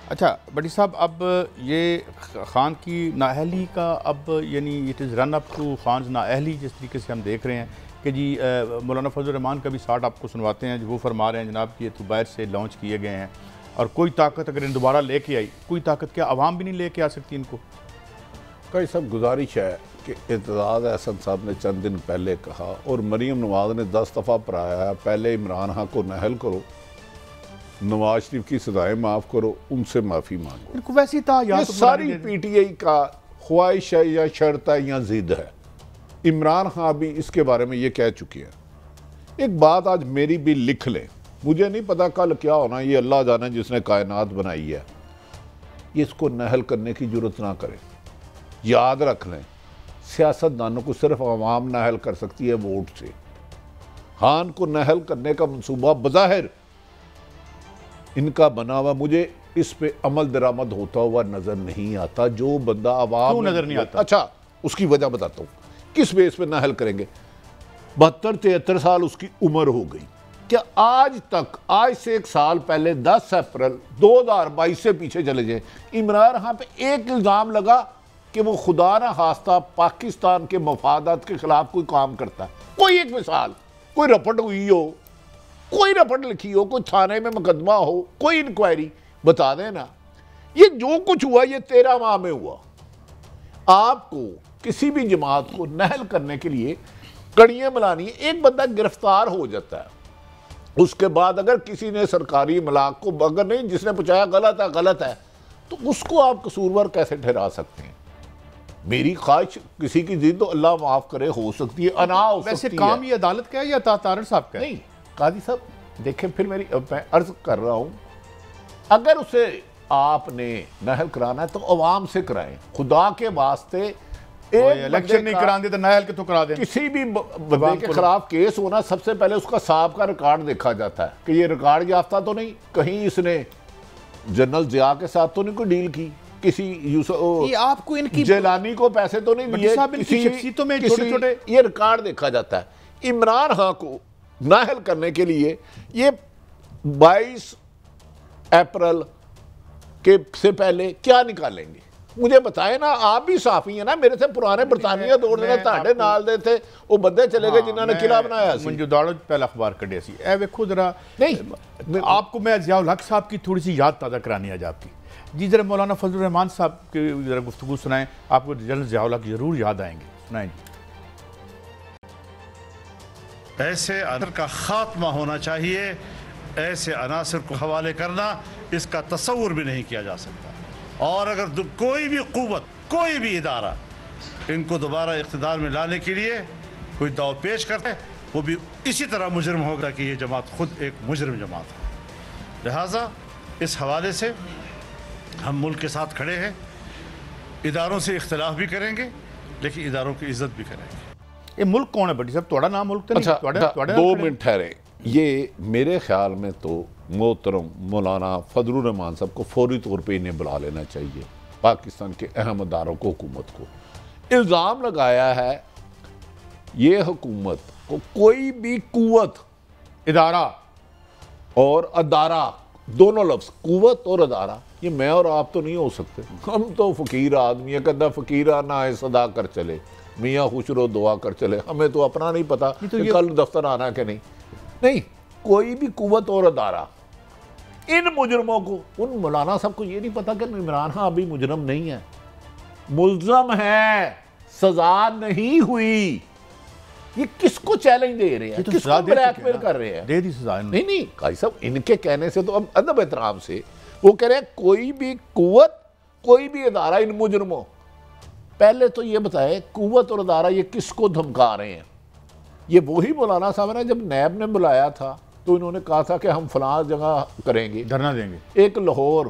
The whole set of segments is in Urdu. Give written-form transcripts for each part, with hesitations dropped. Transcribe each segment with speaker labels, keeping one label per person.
Speaker 1: اچھا بٹی صاحب، اب یہ خان کی نااہلی کا اب یعنی it is run up to خانز نااہلی، جس طریقے سے ہم دیکھ رہے ہیں کہ جی مولانا فضل الرحمان کا بھی ساٹھ آپ کو سنواتے ہیں، جو وہ فرما رہے ہیں جناب کہ یہ تو باہر سے لانچ کیے گئے ہیں اور کوئی طاقت اگر ان دوبارہ لے کے آئی، کوئی طاقت کیا عوام بھی نہیں لے کے آ سکتی ان کو؟
Speaker 2: کئی سب گزارش ہے کہ اعتزاز احسن صاحب نے چند دن پہلے کہا اور مریم نواز نے 10 دفعہ پڑھایا ہے، پہلے عمران خان کو نااہل کرو، نواز شریف کی سزائیں معاف کرو، ان سے معافی مانگو۔
Speaker 1: ان کو ویسی تھا
Speaker 2: یہ ساری پی ٹی آئی کا خواہش ہے یا شرط ہے یا ضد ہے۔ عمران خان بھی اس کے بارے میں یہ کہہ چکے ہیں۔ ایک بات آج میری بھی لکھ لیں، مجھے نہیں پتا کل کیا ہونا، یہ اللہ جانے جس نے کائنات بنائی ہے، یہ اس کو نااہل کرنے کی جرت نہ کریں۔ یاد رکھ لیں، سیاست دانوں کو صرف عوام نااہل کر سکتی ہے ووٹ سے۔ خان کو نااہل کرنے کا منصوبہ بظاہر ان کا بنا ہوا، مجھے اس پہ عمل درآمد ہوتا ہوا نظر نہیں آتا۔ جو بندہ عوام
Speaker 1: کیوں نظر نہیں آتا؟
Speaker 2: اچھا اس کی وجہ بتاتا ہوں، کس بیس پہ نااہل کریں گے؟ 72-73 سال اس کی عمر ہو گئی۔ کیا آج تک، آج سے ایک سال پہلے 10 اپریل 2022 سے پیچھے چلے جائیں، عمران خان پہ ایک الزام لگا کہ وہ خدا نہ خواستہ پاکستان کے مفادات کے خلاف کوئی کام کرتا ہے؟ کوئی ایک مثال، کوئی رپورٹ ہوئی ہو، کوئی رپورٹ لکھی ہو، کوئی تھانے میں مقدمہ ہو، کوئی انکوائری بتا دیں نا۔ یہ جو کچھ ہوا یہ 13 ماہ میں ہوا۔ آپ کو کسی بھی جماعت کو نااہل کرنے کے لیے کڑیاں ملانی ہے۔ ایک بندہ گرفتار ہو جاتا ہے، اس کے بعد اگر کسی نے سرکاری املاک کو، اگر نہیں جس نے پہنچایا غلط ہے تو اس کو آپ قصوروار کیسے ٹھہرا سکتے ہیں؟ میری خواہش کسی کی ضد تو اللہ معاف کرے ہو سکتی ہے، انا ہو سکتی ہے۔
Speaker 1: ویسے کام یہ عدالت کا ہے یا طاہر صاحب کا ہے؟
Speaker 2: نہیں قاضی صاحب دیکھیں، پھر میں عرض کر رہا ہوں، اگر اسے آپ نے نااہل کرانا ہے تو عوام سے کرائیں، خدا کے واسطے۔
Speaker 1: الیکشن نہیں کراندے تو نااہل کے تو کرا دیں۔
Speaker 2: کسی بھی بندے کے خلاف کیس ہونا، سب سے پہلے اس کا سابقہ ریکارڈ دیکھا جاتا ہے کہ یہ ریکارڈ یافتہ تو نہیں، کہیں اس نے جنرل ضیاء کے ساتھ تو نہیں کوئی ڈیل کی، کسی
Speaker 1: آپ کو ان کی
Speaker 2: جیلانی کو پیسے تو نہیں دیے، یہ ریکارڈ دیکھا جاتا ہے۔ عمران خان کو نااہل کرنے کے لیے یہ 22 اپریل سے پہلے کیا نکالیں گے؟ مجھے بتائیں نا، آپ بھی صحافی ہیں نا، میرے سے پرانے برطانیہ دور دے تاڑے نال دے تھے، وہ بندے چلے گئے جنہوں نے قلعہ بنایا سی۔
Speaker 1: منجو داڑو پہلا اخبار کڑیا سی، اے ویکھو ذرا، نہیں آپ کو میں ضیاء الحق صاحب کی تھوڑی سی یاد تازہ کرانی ہے آپ کی۔ جی ذرا مولانا فضل الرحمان صاحب کی ذرا گفتگو سنائیں، آپ کو جنرل ضیاء الحق ضرور یاد آئیں گے، سنائیں جی۔
Speaker 3: ایسے عناصر کا خاتمہ ہونا چاہیے، ایسے عناصر کو حوالے کرنا اس کا تصور بھی نہیں کیا جا سکتا۔ اور اگر کوئی بھی قوت، کوئی بھی ادارہ ان کو دوبارہ اقتدار میں لانے کے لیے کوئی داؤ پیش کرتا ہے، وہ بھی اسی طرح مجرم ہوگا کہ یہ جماعت خود ایک مجرم جماعت ہے۔ لہٰذا اس حوالے سے ہم ملک کے ساتھ کھڑے ہیں، اداروں سے اختلاف بھی کریں گے لیکن اداروں کی عزت بھی کریں گے۔
Speaker 1: یہ ملک کون ہے بٹی صاحب؟ توڑا نام ملک تو نہیں؟
Speaker 2: اچھا 2 منٹ ٹھہرے۔ یہ میرے خیال میں تو محترم مولانا فضل الرحمان صاحب کو فوری طور پہ انہیں بلا لینا چاہیے، پاکستان کے اہم اداروں کو، حکومت کو۔ الزام لگایا ہے یہ حکومت کو کوئی بھی قوت،
Speaker 1: ادارہ
Speaker 2: اور ادارہ، دونوں لفظ قوت اور ادارہ، یہ میں اور آپ تو نہیں ہو سکتے۔ ہم تو فقیر آدمی ہے، کہتا فقیرانہ ہے صدا کر چلے، میاں خوش رو دعا کر چلے، ہمیں تو اپنا نہیں پتا کہ کل دفتر آنا ہے کہ نہیں۔ کوئی بھی قوت اور ادارہ ان مجرموں کو، ان مولانا صاحب کو یہ نہیں پتا کہ عمران خان ابھی مجرم نہیں ہے، ملزم ہے، سزا نہیں ہوئی۔ یہ کس کو چیلنج دے رہے ہیں؟ کس کو بلیک میل کر رہے ہیں؟
Speaker 1: دے دی سزا۔
Speaker 2: نہیں قاضی صاحب، ان کے کہنے سے تو اب ادب احترام سے وہ کہہ رہے ہیں کوئی بھی قوت، کوئی بھی ادارہ ان مجرموں۔ پہلے تو یہ بتائے قوت اور ادارہ یہ کس کو دھمکا رہے ہیں؟ یہ وہی مولانا صاحب نے جب نیب نے بلایا تھا تو انہوں نے کہا تھا کہ ہم فلاں جگہ کریں گے،
Speaker 1: دھرنا دیں گے۔
Speaker 2: ایک لاہور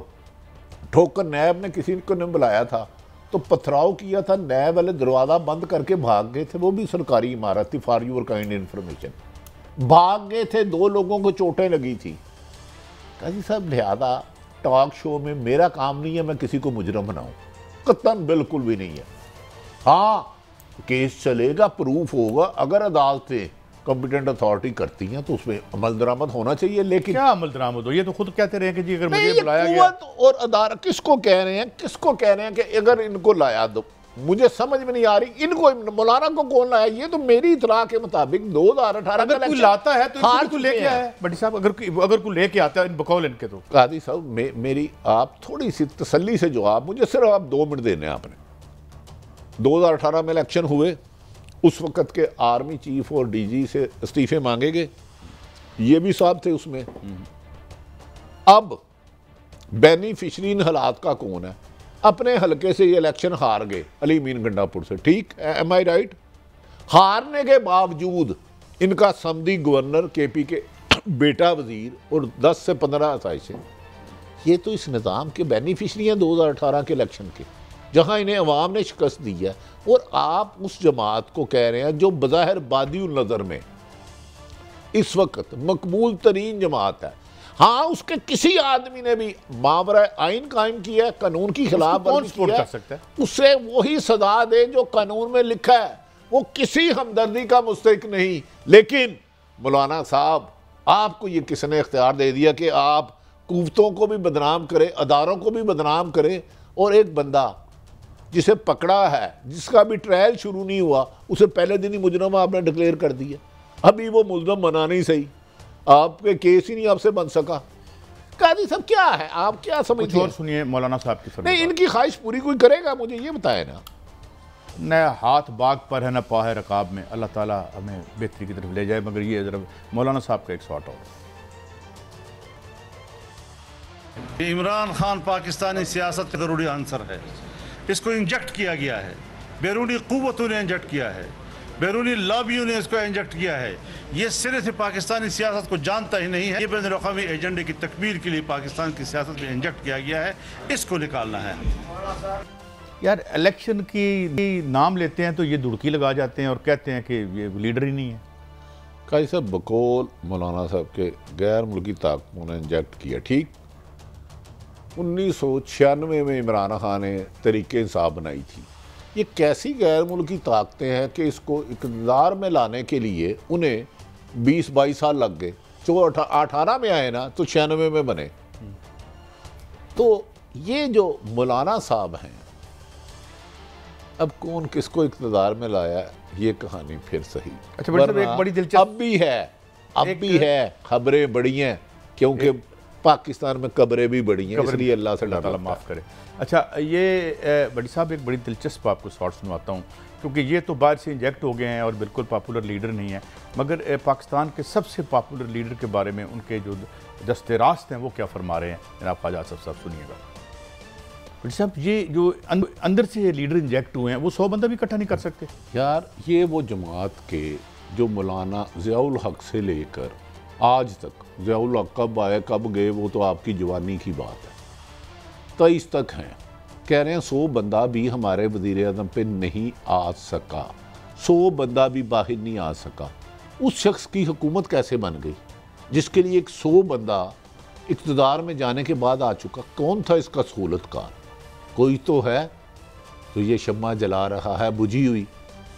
Speaker 2: ٹھوکر نیب نے کسی کو نے بلایا تھا تو پتھراؤ کیا تھا، نیب والے دروازہ بند کر کے بھاگ گئے تھے، وہ بھی سرکاری عمارت تھی، فار یور کائنڈ انفارمیشن، بھاگ گئے تھے، 2 لوگوں کو چوٹیں لگی تھی۔ قاضی صاحب لہذا ٹاک شو میں میرا کام نہیں ہے میں کسی کو مجرم بناؤں، قطعاً بالکل بھی نہیں ہے۔ ہاں کیس چلے گا، پروف ہوگا، اگر عدالتیں کمپیٹنٹ اتھارٹی کرتی ہیں تو اس میں عمل درآمد ہونا چاہیے. لیکن
Speaker 1: کیا عمل درآمد ہو؟ یہ تو خود کہتے رہے کہ جی اگر مجھے
Speaker 2: نہیں،
Speaker 1: بلایا
Speaker 2: یہ
Speaker 1: گیا.
Speaker 2: قوت اور ادارہ کس کو کہہ رہے ہیں کہ اگر ان کو لایا دو. مجھے سمجھ میں نہیں آ رہی ان کو مولانا کو کون لایا. یہ تو میری اطلاع کے مطابق 2018
Speaker 1: اگر کوئی لاتا ہے تو ان کو لے کے آیا ہے بڑی صاحب. اگر کوئی لے کے آتا ہے بقول ان کے تو
Speaker 2: قاضی صاحب میری آپ تھوڑی سی تسلی سے جواب، مجھے صرف آپ 2 منٹ دینے. آپ نے 2018 میں الیکشن ہوئے، اس وقت کے آرمی چیف اور ڈی جی سے استعفے مانگے گئے، یہ بھی صاحب تھے اس میں. اب بینیفیشرین حالات کا کون ہے؟ اپنے حلقے سے یہ الیکشن ہار گئے علی امین گنڈا پور سے. ٹھیک، ایم آئی رائٹ؟ ہارنے کے باوجود ان کا سمدی گورنر کے پی کے بیٹا وزیر اور 10 سے 15 آسائشیں، یہ تو اس نظام کے بینیفیشری ہیں 2018 کے الیکشن کے، جہاں انہیں عوام نے شکست دی ہے. اور آپ اس جماعت کو کہہ رہے ہیں جو بظاہر بادی النظر میں اس وقت مقبول ترین جماعت ہے. ہاں، اس کے کسی آدمی نے بھی ماورا آئین قائم کیا ہے، قانون کی خلاف ورزی کی ہے، اسے وہی سزا دے جو قانون میں لکھا ہے. وہ کسی ہمدردی کا مستحق نہیں. لیکن مولانا صاحب، آپ کو یہ کس نے اختیار دے دیا کہ آپ قوتوں کو بھی بدنام کرے، اداروں کو بھی بدنام کرے، اور ایک بندہ جسے پکڑا ہے، جس کا بھی ٹرائل شروع نہیں ہوا، اسے پہلے دن ہی مجرم آپ نے ڈکلیئر کر دیا. ابھی وہ ملزم بنا نہیں صحیح، آپ کے کیس ہی نہیں آپ سے بن سکا. قاضی صاحب کیا ہے، آپ کیا سمجھتے ہیں؟
Speaker 1: اور سنیے مولانا صاحب کی
Speaker 2: نہیں، ان کی خواہش پوری کوئی کرے گا؟ مجھے یہ بتائے نا.
Speaker 1: نہ ہاتھ باغ پر ہے نہ پا ہے رکاب میں. اللہ تعالیٰ ہمیں بہتری کی طرف لے جائے. مگر یہ ذرا مولانا صاحب کا ایک سوال اور.
Speaker 3: عمران خان پاکستانی سیاست کا ضروری عنصر ہے. اس کو انجیکٹ کیا گیا ہے، بیرونی قوتوں نے انجیکٹ کیا ہے، بیرونی لابیوں نے اس کو انجیکٹ کیا ہے. یہ سرے سے پاکستانی سیاست کو جانتا ہی نہیں ہے. یہ بین الاقوامی ایجنڈے کی تکمیل کے لیے پاکستان کی سیاست میں انجیکٹ کیا گیا ہے. اس کو نکالنا ہے.
Speaker 1: یار الیکشن کی نام لیتے ہیں تو یہ دڑکی لگا جاتے ہیں اور کہتے ہیں کہ یہ لیڈر ہی نہیں ہے.
Speaker 2: قاضی صاحب، بقول مولانا صاحب کے غیر ملکی طاقتوں نے انجیکٹ کیا. ٹھیک، 1996 میں عمران خان نے تحریک انصاف بنائی تھی. یہ کیسی غیر ملکی طاقتیں ہیں کہ اس کو اقتدار میں لانے کے لیے انہیں 20-22 سال لگ گئے. 18 میں آئے نا تو 96 میں بنے. تو یہ جو مولانا صاحب ہیں، اب کون کس کو اقتدار میں لایا ہے یہ کہانی پھر صحیح.
Speaker 1: اچھا ایک بڑی دلچسپ
Speaker 2: اب بھی ہے خبریں بڑی ہیں، کیونکہ پاکستان میں قبریں بھی بڑی ہیں، اس لیے اللہ سے
Speaker 1: اللہ تعالیٰ معاف کرے. اچھا، یہ بڑی صاحب ایک بڑی دلچسپ آپ کو شارٹ سنواتا ہوں، کیونکہ یہ تو باہر سے انجیکٹ ہو گئے ہیں اور بالکل پاپولر لیڈر نہیں ہیں. مگر پاکستان کے سب سے پاپولر لیڈر کے بارے میں ان کے جو دست راست ہیں وہ کیا فرما رہے ہیں. جناب خواجہ آصف صاحب سنیے گا. بڑی صاحب، یہ جو اندر سے لیڈر انجیکٹ ہوئے ہیں وہ 100 بندہ بھی اکٹھا نہیں کر سکتے.
Speaker 2: یار، یہ وہ جماعت کے جو مولانا ضیاء الحق سے لے کر آج تک، ضیاء الحق کب آئے کب گئے وہ تو آپ کی جوانی کی بات ہے، 23 تک ہیں. کہہ رہے ہیں 100 بندہ بھی ہمارے وزیر اعظم پہ نہیں آ سکا، 100 بندہ بھی باہر نہیں آ سکا. اس شخص کی حکومت کیسے بن گئی جس کے لیے ایک 100 بندہ اقتدار میں جانے کے بعد آ چکا؟ کون تھا اس کا سہولت کار؟ کوئی تو ہے. تو یہ شمع جلا رہا ہے بجھی ہوئی،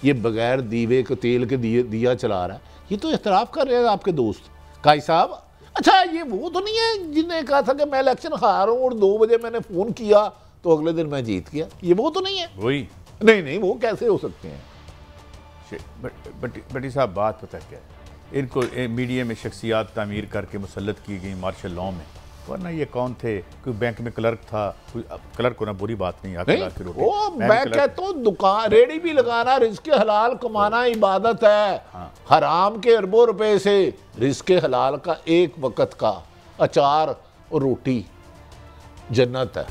Speaker 2: یہ بغیر دیوے کے تیل کے دیا چلا رہا ہے. یہ تو اعتراف کر رہے ہیں آپ کے دوست قاضی صاحب. اچھا، یہ وہ تو نہیں ہے جن نے کہا تھا کہ میں الیکشن ہار ہوں اور 2 بجے میں نے فون کیا تو اگلے دن میں جیت گیا؟ یہ وہ تو نہیں ہے.
Speaker 1: وہی
Speaker 2: نہیں، وہ کیسے ہو سکتے ہیں؟
Speaker 1: بٹی صاحب، بات پتہ کیا ہے، ان کو میڈیا میں شخصیات تعمیر کر کے مسلط کی گئی مارشل لاء میں. ورنہ یہ کون تھے؟ کوئی بینک میں کلرک تھا، کوئی کلرک ہونا بری بات نہیں.
Speaker 2: میں کہتا ہوں دکان ریڑی بھی لگانا رزق حلال کمانا عبادت ہے. حرام کے اربوں روپے سے رزق حلال کا ایک وقت کا اچار اور روٹی جنت ہے.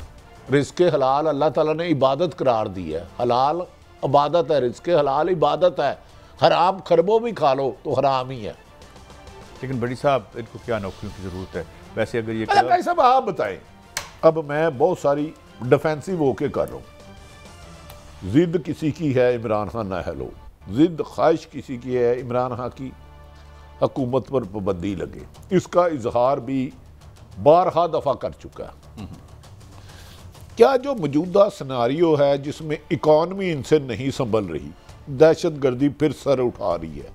Speaker 2: رزق حلال اللہ تعالیٰ نے عبادت قرار دی ہے. حلال عبادت ہے، رزق حلال عبادت ہے. حرام خربوں بھی کھا لو تو حرام ہی ہے.
Speaker 1: لیکن بڑی صاحب، ان کو کیا نوکریوں کی ضرورت ہے ویسے؟ اگر یہ
Speaker 2: بھائی صاحب آپ بتائیں، اب میں بہت ساری ڈیفینسو ہو کے کر رہا ہوں. ضد کسی کی ہے عمران خان نہ لو، ضد خواہش کسی کی ہے عمران خان کی حکومت پر پابندی لگے. اس کا اظہار بھی بارہا دفعہ کر چکا ہے. کیا جو موجودہ سناریو ہے جس میں اکانومی ان سے نہیں سنبھل رہی، دہشت گردی پھر سر اٹھا رہی ہے،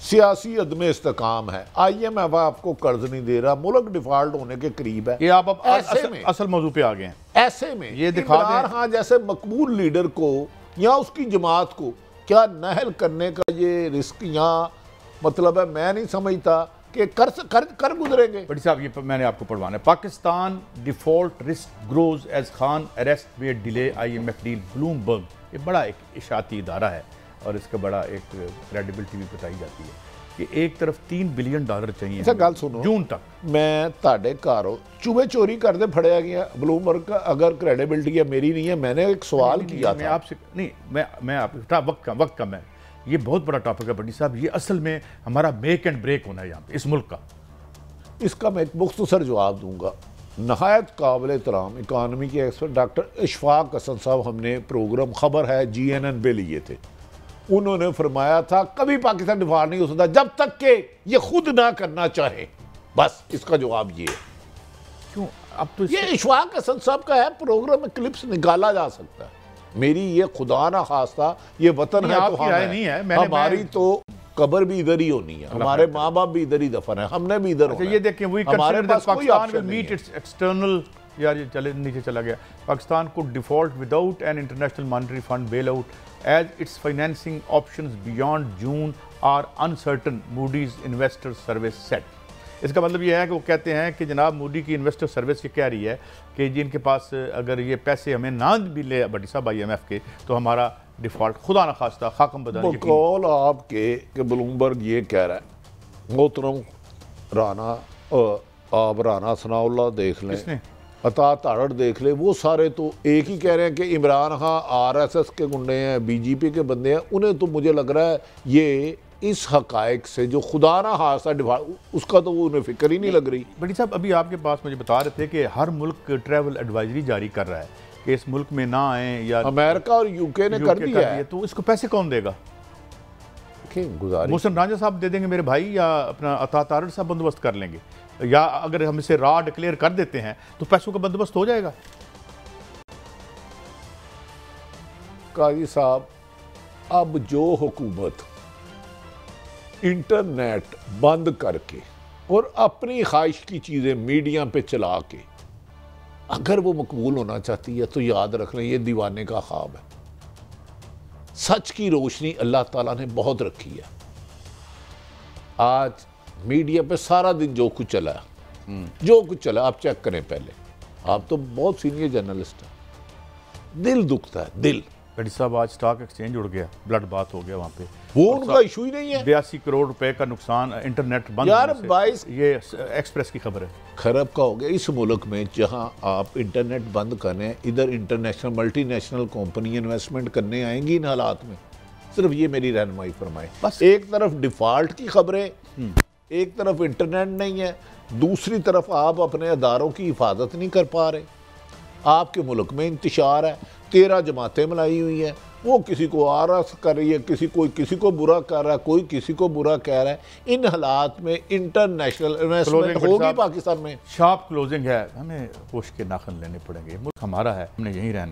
Speaker 2: سیاسی عدم استحکام ہے. آئی ایم ایف آپ کو قرض نہیں دے رہا, ملک ڈیفالٹ ہونے کے قریب ہے.
Speaker 1: یہ آپ اب
Speaker 2: ایسے میں
Speaker 1: اصل موضوع پہ آ گئے ہیں.
Speaker 2: ایسے میں
Speaker 1: یہ دکھا دیں
Speaker 2: عمران خان جیسے مقبول لیڈر کو یا اس کی جماعت کو کیا نہل کرنے کا یہ رسک یہاں مطلب ہے, میں نہیں سمجھتا کہ کر گزریں گے.
Speaker 1: بڑی صاحب یہ میں نے آپ کو پڑھوانا ہے. Pakistan default risk grows as Khan arrest میں delay I M F deal Bloomberg. یہ بڑا ایک اشاعتی ادارہ ہے اور اس کا بڑا ایک کریڈیبلٹی بھی بتائی جاتی ہے کہ ایک طرف $3 بلین چاہیے
Speaker 2: اچھا گل سنو,
Speaker 1: جون تک.
Speaker 2: میں تاڑے کارو چوبے چوری کرتے پھڑیا گیا بلومبرگ کا, اگر کریڈیبلٹی ہے میری نہیں ہے. میں نے ایک سوال کیا
Speaker 1: میں
Speaker 2: تھا
Speaker 1: آپ سے نہیں, میں آپ وقت کم ہے. یہ بہت بڑا ٹاپک ہے بڑی صاحب. یہ اصل میں ہمارا میک اینڈ بریک ہونا ہے یہاں پہ اس ملک کا.
Speaker 2: اس کا میں ایک مختصر جواب دوں گا. نہایت قابل احترام اکانومی کے ایکسپرٹ ڈاکٹر اشفاق حسن صاحب ہم نے پروگرام خبر ہے GNN پہ لیے تھے. انہوں نے فرمایا تھا کبھی پاکستان ڈیفالٹ نہیں ہو سکتا جب تک کہ یہ خود نہ کرنا چاہے. بس اس کا جواب یہ ہے.
Speaker 1: کیوں اب تو
Speaker 2: یہ اشفاق حسن صاحب کا ہے, پروگرام میں کلپس نکالا جا سکتا ہے. میری یہ خدا نہ خواستہ یہ وطن ہے تو ہم ہماری تو قبر بھی ادھر ہی ہونی ہے, ہمارے ماں باپ بھی ادھر ہی دفن ہے, ہم نے بھی ادھر ہونا ہے.
Speaker 1: یہ دیکھیں وہی
Speaker 2: ہمارے پاس کوئی آپشن نہیں ہے.
Speaker 1: ایکسٹرنل یار یہ چلے نیچے چلا گیا. پاکستان کو default without an International Monetary Fund bailout as its financing options beyond June are uncertain, Moody's Investor Service said. اس کا مطلب یہ ہے کہ وہ کہتے ہیں کہ جناب مودی کی انویسٹر سروس یہ کہہ رہی ہے کہ جن کے پاس اگر یہ پیسے ہمیں نہ بھی لے بڑی صاحب آئی ایم ایف کے تو ہمارا ڈیفالٹ خدا نہ خواستہ خاکم بدن.
Speaker 2: بقول آپ کے کہ بلومبرگ یہ کہہ رہا ہے, محترم رانا آپ رانا ثناء اللہ دیکھ لیں, عطا تاڑڑ دیکھ لیں, وہ سارے تو ایک ہی کہہ رہے ہیں کہ عمران خان RSS کے گنڈے ہیں, BJP کے بندے ہیں. انہیں تو مجھے لگ رہا ہے یہ اس حقائق سے جو خدا نہ خواستہ ڈیفالٹ اس کا تو وہ انہیں فکر ہی نہیں لگ رہی.
Speaker 1: بڑی صاحب ابھی آپ کے پاس مجھے بتا رہے تھے کہ ہر ملک ٹریول ایڈوائزری جاری کر رہا ہے کہ اس ملک میں نہ آئیں, یا
Speaker 2: امریکہ اور UK نے کر دیا ہے.
Speaker 1: تو اس کو پیسے کون دے گا؟ محسن رانجھا صاحب دے دیں گے میرے بھائی, یا اپنا عطا تاڑڑ صاحب بندوبست کر لیں گے, یا اگر ہم اسے را ڈکلیئر کر دیتے ہیں تو پیسوں کا بندوبست ہو جائے گا.
Speaker 2: قاضی صاحب اب جو حکومت انٹرنیٹ بند کر کے اور اپنی خواہش کی چیزیں میڈیا پہ چلا کے اگر وہ مقبول ہونا چاہتی ہے تو یاد رکھ لیں یہ دیوانے کا خواب ہے. سچ کی روشنی اللہ تعالیٰ نے بہت رکھی ہے. آج میڈیا پہ سارا دن جو کچھ چلا ہے آپ چیک کریں پہلے. آپ تو بہت سینئر جرنلسٹ ہیں, دل دکھتا ہے دل.
Speaker 1: بڑی صاحب آج سٹاک ایکسچینج اڑ گیا, بلڈ بات ہو گیا وہاں پہ.
Speaker 2: وہ ان کا ایشو ہی نہیں ہے.
Speaker 1: 82 کروڑ روپے کا نقصان انٹرنیٹ بند ہونے سے. یہ ایکسپریس کی خبر ہے.
Speaker 2: خراب کا ہو گیا. اس ملک میں جہاں آپ انٹرنیٹ بند کریں, ادھر international multi national company investment کرنے آئیں گی ان حالات میں. صرف یہ میری رہنمائی فرمائے. ایک طرف ڈیفالٹ کی خبریں, ایک طرف انٹرنیٹ نہیں ہے, دوسری طرف آپ اپنے اداروں کی حفاظت نہیں کر پا رہے. آپ کے ملک میں انتشار ہے, 13 جماعتیں ملائی ہوئی ہیں, وہ کسی کو RS کر رہی ہے, کسی کو برا کر رہا ہے, کوئی کسی کو برا کہہ رہا ہے. ان حالات میں انٹرنیشنل انویسٹمنٹ ہوگی پاکستان میں.
Speaker 1: شارپ کلوزنگ ہے, ہمیں ہوش کے ناخن لینے پڑیں گے. ملک ہمارا ہے, ہم نے یہیں رہنا.